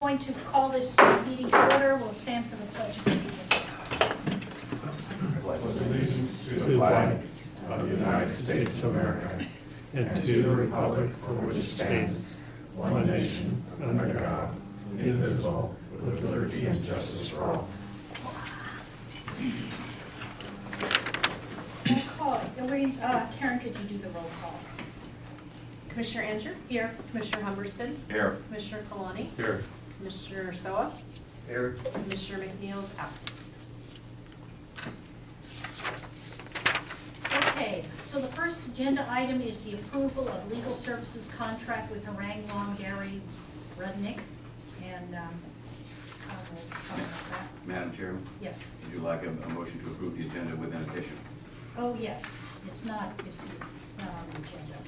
going to call this meeting to order. We'll stand for the Pledge of Allegiance. I pledge allegiance to the flag of the United States of America and to the republic for which it stands, one nation, under God, indivisible, with liberty and justice for all. Roll call. Karen, could you do the roll call? Commissioner Anger? Here. Commissioner Humberston? Here. Commissioner Kalani? Here. Commissioner Soa? Here. Commissioner McNeil is absent. Okay, so the first agenda item is the approval of legal services contract with Harang Long Gary Rudnick. And I will talk about that. Madam Chairman, Yes. would you like a motion to approve the agenda with an addition? Oh, yes. It's not on the agenda.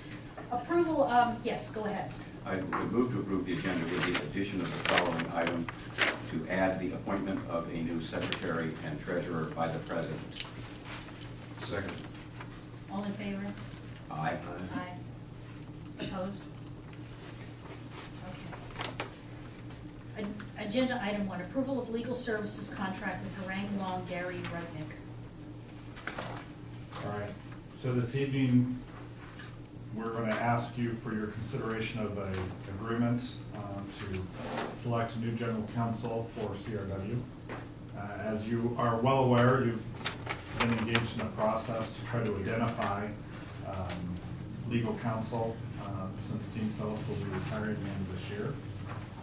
Approval, yes, go ahead. I would move to approve the agenda with the addition of the following item to add the appointment of a new secretary and treasurer by the president. Second. All in favor? Aye. Aye. Opposed? Okay. Agenda item 1, approval of legal services contract with Harang Long Gary Rudnick. All right, so this evening, we're going to ask you for your consideration of an agreement to select a new general counsel for CRW. As you are well aware, you've been engaged in a process to try to identify legal counsel since Dean Phillips will be retiring at the end of this year.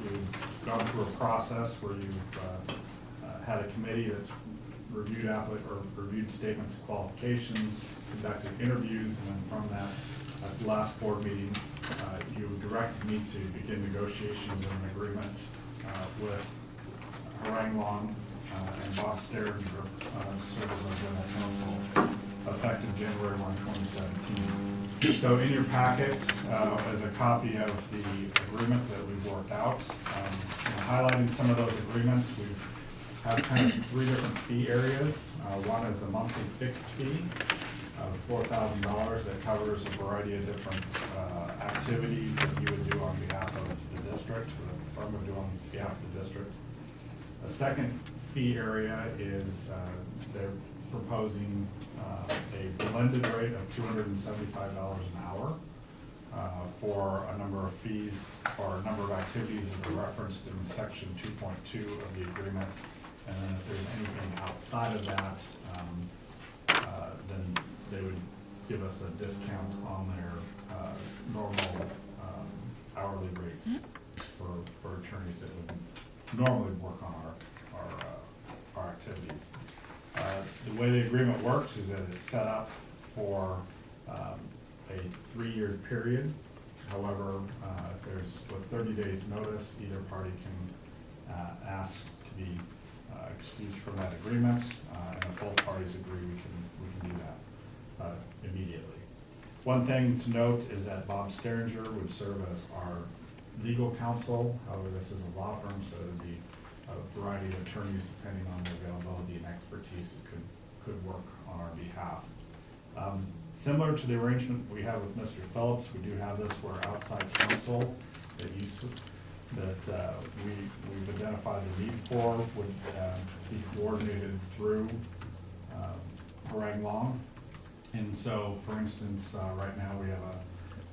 We've gone through a process where you've had a committee that's reviewed statements of qualifications, conducted interviews, and then from that, at the last board meeting, you directed me to begin negotiations of an agreement with Harang Long and Bob Sterringer serve as our general counsel effective January 1, 2017. So in your packet is a copy of the agreement that we've worked out. Highlighting some of those agreements, we've have kind of 3 different fee areas. One is a monthly fixed fee of $4,000 that covers a variety of different activities that you would do on behalf of the district, or the firm would do on behalf of the district. A second fee area is they're proposing a blended rate of $275 an hour for a number of fees or a number of activities that are referenced in section 2.2 of the agreement. And then if there's anything outside of that, then they would give us a discount on their normal hourly rates for attorneys that would normally work on our activities. The way the agreement works is that it's set up for a 3-year period. However, if there's with 30 days notice, either party can ask to be excused from that agreement, and if both parties agree, we can do that immediately. One thing to note is that Bob Sterringer would serve as our legal counsel. However, this is a law firm, so it would be a variety of attorneys depending on their availability and expertise that could work on our behalf. Similar to the arrangement we have with Mr. Phillips, we do have this where outside counsel that we've identified the need for would be coordinated through Harang Long. And so, for instance, right now we have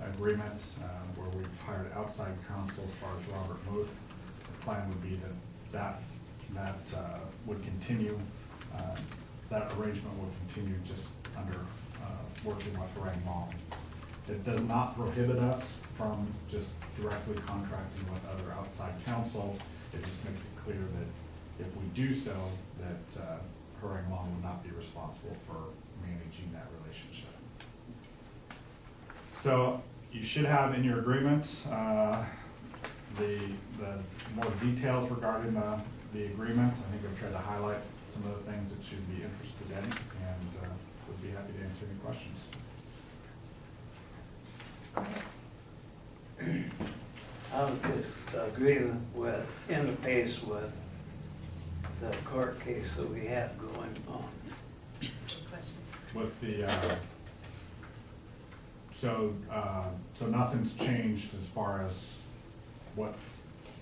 an agreement where we've hired outside counsel as far as Robert Muth. The plan would be that would continue, that arrangement will continue just under working with Harang Long. It does not prohibit us from just directly contracting with other outside counsel. It just makes it clear that if we do so, that Harang Long would not be responsible for managing that relationship. So you should have in your agreement the more details regarding the agreement. I think I've tried to highlight some of the things that you'd be interested in, and would be happy to answer any questions. How does this agreement interface with the court case that we have going on? Good question. With the so nothing's changed as far as what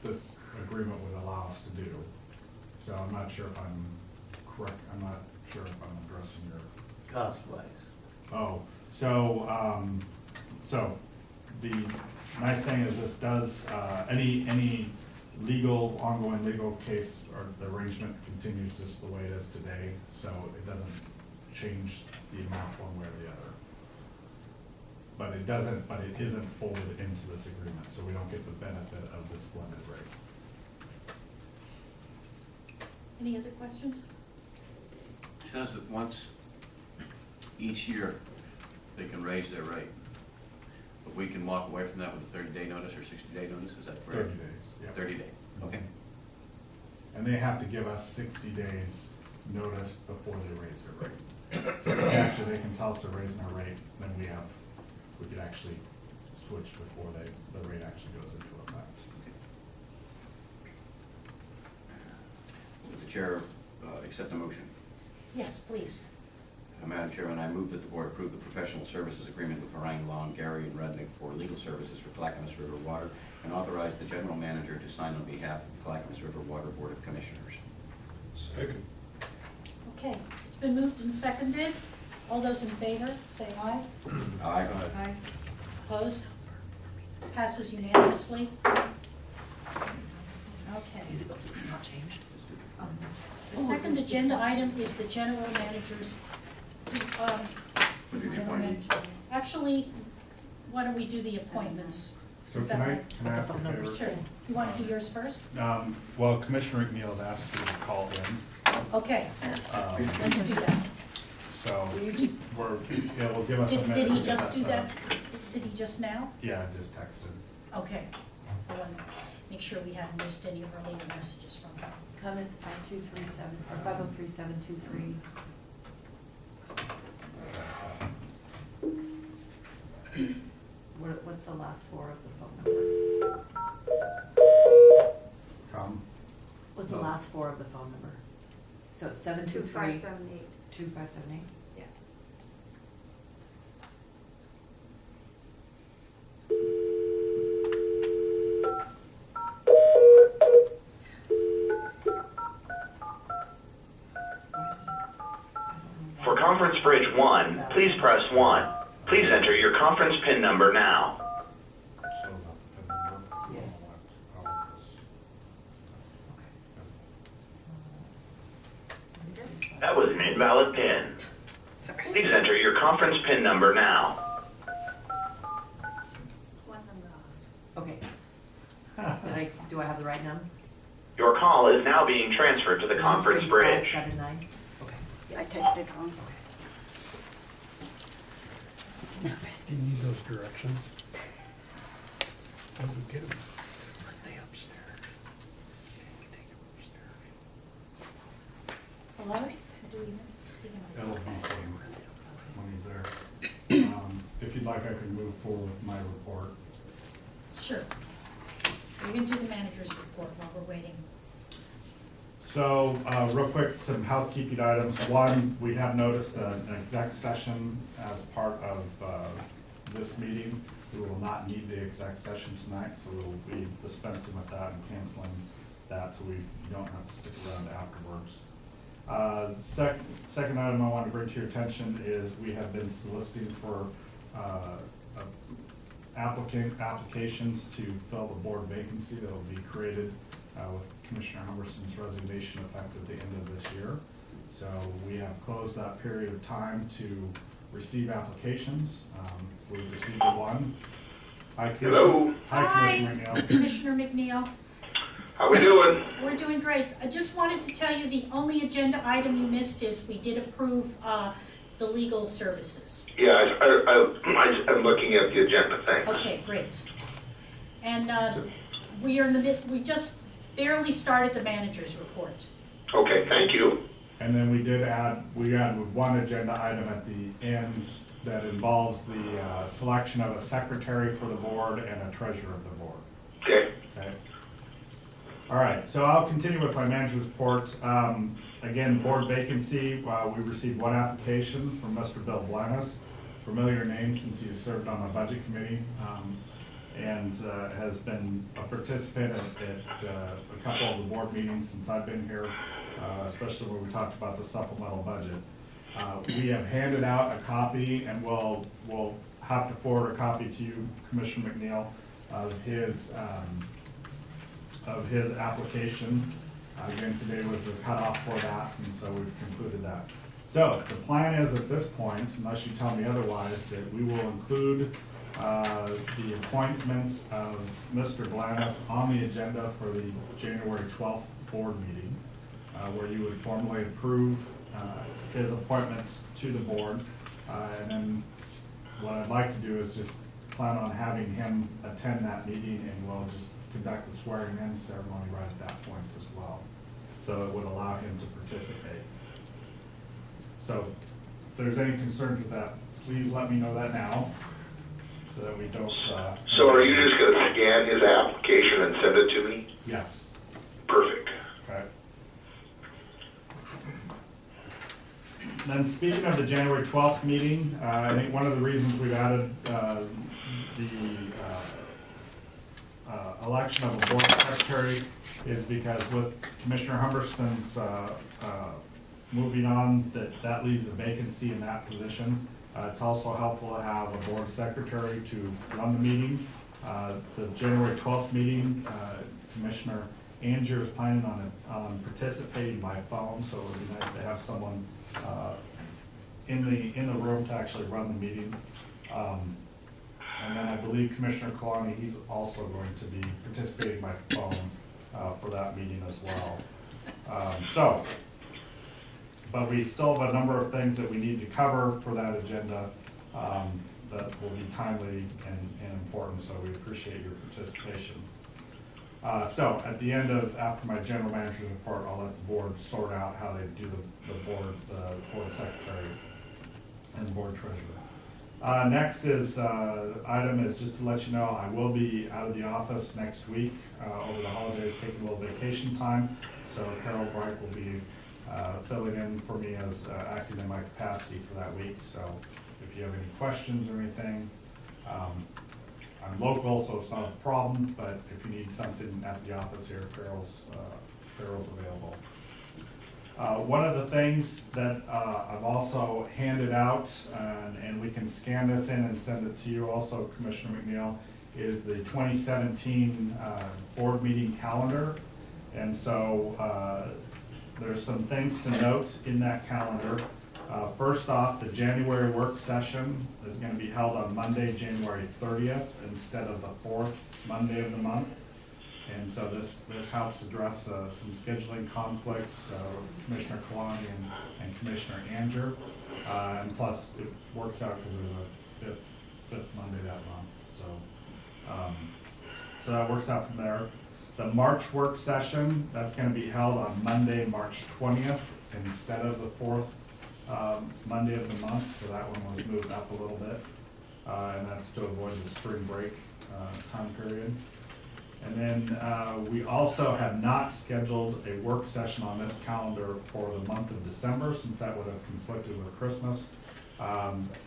this agreement with us to do. So I'm not sure if I'm correct, I'm not sure if I'm addressing your. Cost-wise. Oh, so the nice thing is this does, any ongoing legal case or the arrangement continues just the way it is today, so it doesn't change the amount one way or the other. But it isn't folded into this agreement, so we don't get the benefit of this blended rate. Any other questions? It says that once each year they can raise their rate, but we can walk away from that with a 30-day notice or 60-day notice, is that correct? 30 days, yeah. 30 day, okay. And they have to give us 60 days notice before they raise their rate. So actually, they can tell us they're raising our rate, then we could actually switch before the rate actually goes into effect. Would the chair accept the motion? Yes, please. Madam Chairman, I move that the board approve the professional services agreement with Harangue Long, Gary, and Rednick for legal services for Clackamas River Water, and authorize the general manager to sign on behalf of the Clackamas River Water Board of Commissioners. Second. Okay, it's been moved and seconded. All those in favor, say aye. Aye. Aye. Opposed? Passes unanimously. Okay. It's not changed? The second agenda item is the general manager's, actually, why don't we do the appointments? So Is that can I right? ask a favor? Sure. You want to do yours first? Well, Commissioner McNeil's asked you to call in. Okay, let's do that. So we'll give us a minute. Did to he get just do set that? up. Did he just now? Yeah, I just texted. Okay. I want to make sure we haven't missed any of our later messages from him. Comments 5237, or 503723. What's the last four of the phone number? What's the last four of the phone number? So it's 723. 2578. 2578? Yeah. For Conference Bridge 1, please press 1. Please enter your conference PIN number now. Shows up the PIN number. Yes. That was an invalid PIN. Sorry. Please enter your conference PIN number now. One number off. Okay. Do I have the right number? Your call is now being transferred to the conference bridge. 13579. Okay. I typed it wrong. Do you need those directions? I would get them. Aren't they upstairs? Can we take them upstairs? Hello? Do we see him? That'll be when he's there. If you'd like, I can move forward with my report. Sure. We're going to do the manager's report while we're waiting. So, real quick, some housekeeping items. One, we have noticed an exec session as part of this meeting. We will not need the exec session tonight, so we'll be dispensing with that and canceling that, so we don't have to stick around afterwards. Second item I want to bring to your attention is we have been soliciting for applications to fill the board vacancy that will be created with Commissioner Humberson's resignation effective the end of this year. So we have closed that period of time to receive applications. We've received one. Hi, Hello. Hi, Commissioner McNeil. Commissioner McNeil. How we doing? We're doing great. I just wanted to tell you the only agenda item you missed is we did approve the legal services. Yeah, I'm looking at the agenda, thanks. Okay, great. And we are in the we just barely started the manager's report. Okay, thank you. And then we added one agenda item at the end that involves the selection of a secretary for the board and a treasurer of the board. Okay. Okay. All right, so I'll continue with my manager's report. Again, board vacancy, we received one application from Mr. Bill Blanas, familiar name since he has served on the budget committee and has been a participant at a couple of the board meetings since I've been here, especially when we talked about the supplemental budget. We have handed out a copy, and we'll have to forward a copy to you, Commissioner McNeil, of his application. Again, today was the cutoff for that, and so we've concluded that. So the plan is at this point, unless you tell me otherwise, that we will include the appointment of Mr. Blanis on the agenda for the January 12th board meeting, where you would formally approve his appointments to the board. And then what I'd like to do is just plan on having him attend that meeting, and we'll just conduct the swearing in ceremony right at that point as well. So it would allow him to participate. So if there's any concerns with that, please let me know that now, so that we don't... So are you just going to scan his application and send it to me? Yes. Perfect. Okay. Then speaking of the January 12th meeting, I think one of the reasons we've added the election of a board secretary is because with Commissioner Humberston's moving on, that leaves a vacancy in that position. It's also helpful to have a board secretary to run the meeting. The January 12th meeting, Commissioner Anger is planning on participating by phone, so it would be nice to have someone in the room to actually run the meeting. And then I believe Commissioner Kalani, he's also going to be participating by phone for that meeting as well. But we still have a number of things that we need to cover for that agenda that will be timely and important, so we appreciate your participation. So at the end after my general manager's report, I'll let the board sort out how they do the board secretary and the board treasurer. Next item is just to let you know I will be out of the office next week over the holidays, taking a little vacation time. So Carol Bright will be filling in for me as acting in my capacity for that week. So if you have any questions or anything, I'm local, so it's not a problem, but if you need something at the office here, Carol's available. One of the things that I've also handed out, and we can scan this in and send it to you also, Commissioner McNeil, is the 2017 board meeting calendar. And so there's some things to note in that calendar. First off, the January work session is going to be held on Monday, January 30th, instead of the fourth Monday of the month. And so this helps address some scheduling conflicts with Commissioner Kalani and Commissioner Anger. And plus, it works out because there's a fifth Monday that month. So that works out from there. The March work session, that's going to be held on Monday, March 20th, instead of the fourth Monday of the month. So that one was moved up a little bit. And that's to avoid the spring break time period. And then we also have not scheduled a work session on this calendar for the month of December, since that would have conflicted with Christmas.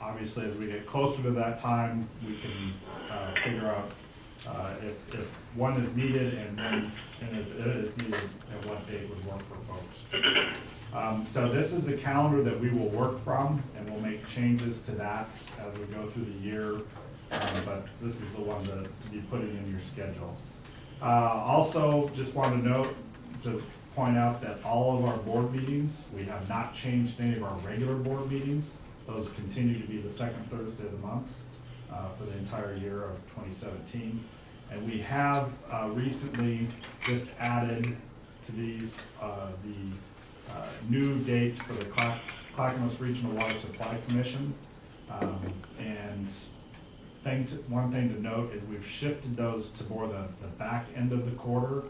Obviously, as we get closer to that time, we can figure out if one is needed and if it is needed, at what date would work for folks. So this is a calendar that we will work from, and we'll make changes to that as we go through the year. But this is the one to be putting in your schedule. Also, just want to point out that all of our board meetings, we have not changed any of our regular board meetings. Those continue to be the second Thursday of the month for the entire year of 2017. And we have recently just added to these the new dates for the Clackamas Regional Water Supply Commission. And one thing to note is we've shifted those to more the back end of the quarter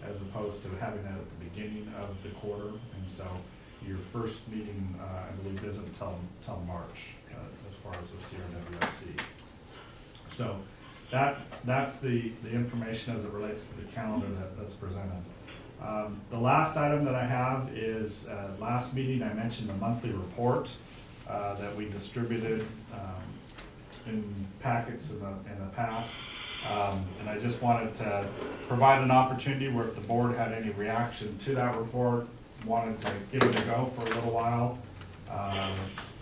as opposed to having that at the beginning of the quarter. And so your first meeting, I believe, isn't until March as far as the CRWSC. So that's the information as it relates to the calendar that's presented. The last item that I have is last meeting I mentioned the monthly report that we distributed in packets in the past. And I just wanted to provide an opportunity where if the board had any reaction to that report, wanted to give it a go for a little while.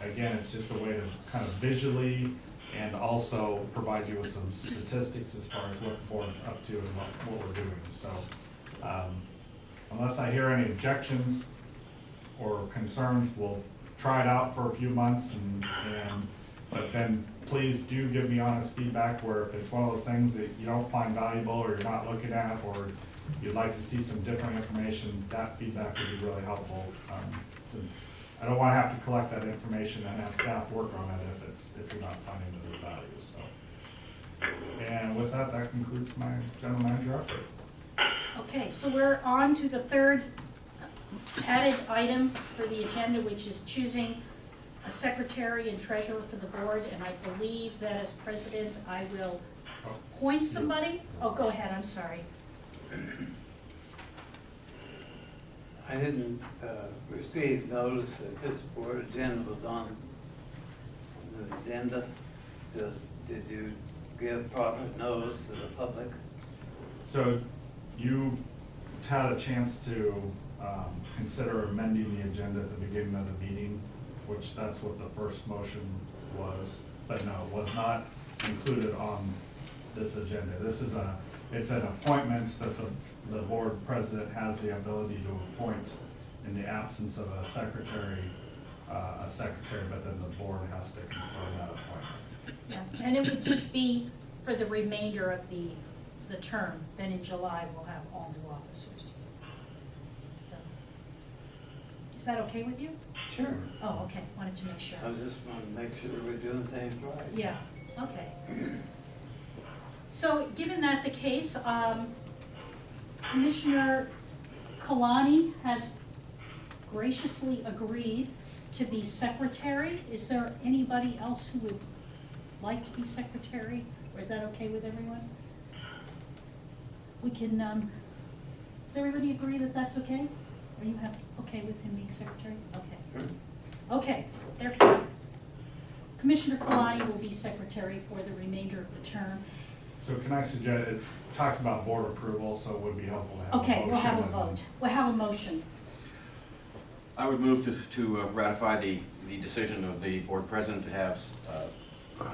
Again, it's just a way to kind of visually and also provide you with some statistics as far as what the board's up to and what we're doing. So unless I hear any objections or concerns, we'll try it out for a few months but then please do give me honest feedback where if it's one of those things that you don't find valuable or you're not looking at or you'd like to see some different information, that feedback would be really helpful, since I don't want to have to collect that information and have staff work on it if you're not finding it of value. So, and with that, that concludes my general manager update. Okay, so we're on to the third added item for the agenda, which is choosing a secretary and treasurer for the board, and I believe that as president, I will appoint somebody. Oh, go ahead, I'm sorry. I didn't receive notice that this board agenda was on the agenda. Did you give proper notice to the public? So you had a chance to consider amending the agenda at the beginning of the meeting, which that's what the first motion was, but no, it was not included on this agenda. It's an appointment that the board president has the ability to appoint in the absence of a secretary, but then the board has to confirm that appointment. Yeah, and it would just be for the remainder of the term. Then in July, we'll have all new officers. So, is that okay with you? Sure. Oh, okay, wanted to make sure. I just want to make sure we're doing things right. Yeah, okay. So, given that the case, Commissioner Kalani has graciously agreed to be secretary. Is there anybody else who would like to be secretary, or is that okay with everyone? We can, does everybody agree that that's okay? Are you okay with him being secretary? Okay. Sure. Okay, therefore, Commissioner Kalani will be secretary for the remainder of the term. So can I suggest, it talks about board approval, so it would be helpful to have a motion. Okay, we'll have a vote. We'll have a motion. I would move to ratify the decision of the board president to have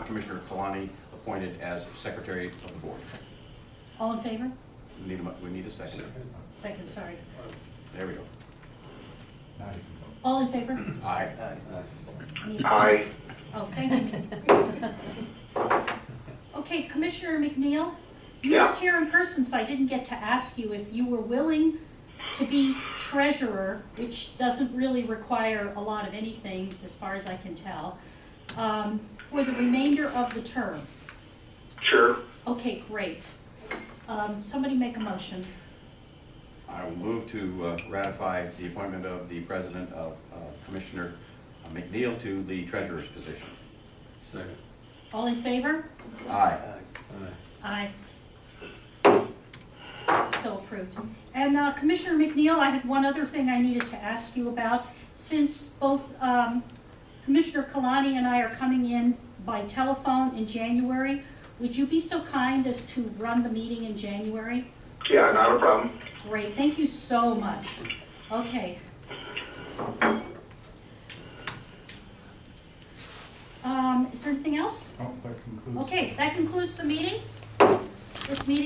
Commissioner Kalani appointed as secretary of the board. All in favor? We need a second. Second, sorry. There we go. Now you can vote. All in favor? Aye. Any opposed? Aye. Oh, thank you. Okay, Commissioner McNeil, you Yeah. weren't here in person, so I didn't get to ask you if you were willing to be treasurer, which doesn't really require a lot of anything, as far as I can tell, for the remainder of the term. Sure. Okay, great. Somebody make a motion. I will move to ratify the appointment of the president of Commissioner McNeil to the treasurer's position. Second. All in favor? Aye. Aye. So approved. And Commissioner McNeil, I had one other thing I needed to ask you about. Since both Commissioner Kalani and I are coming in by telephone in January, would you be so kind as to run the meeting in January? Yeah, not a problem. Great, thank you so much. Okay. Is there anything else? Oh, that concludes. Okay, that concludes the meeting. This meeting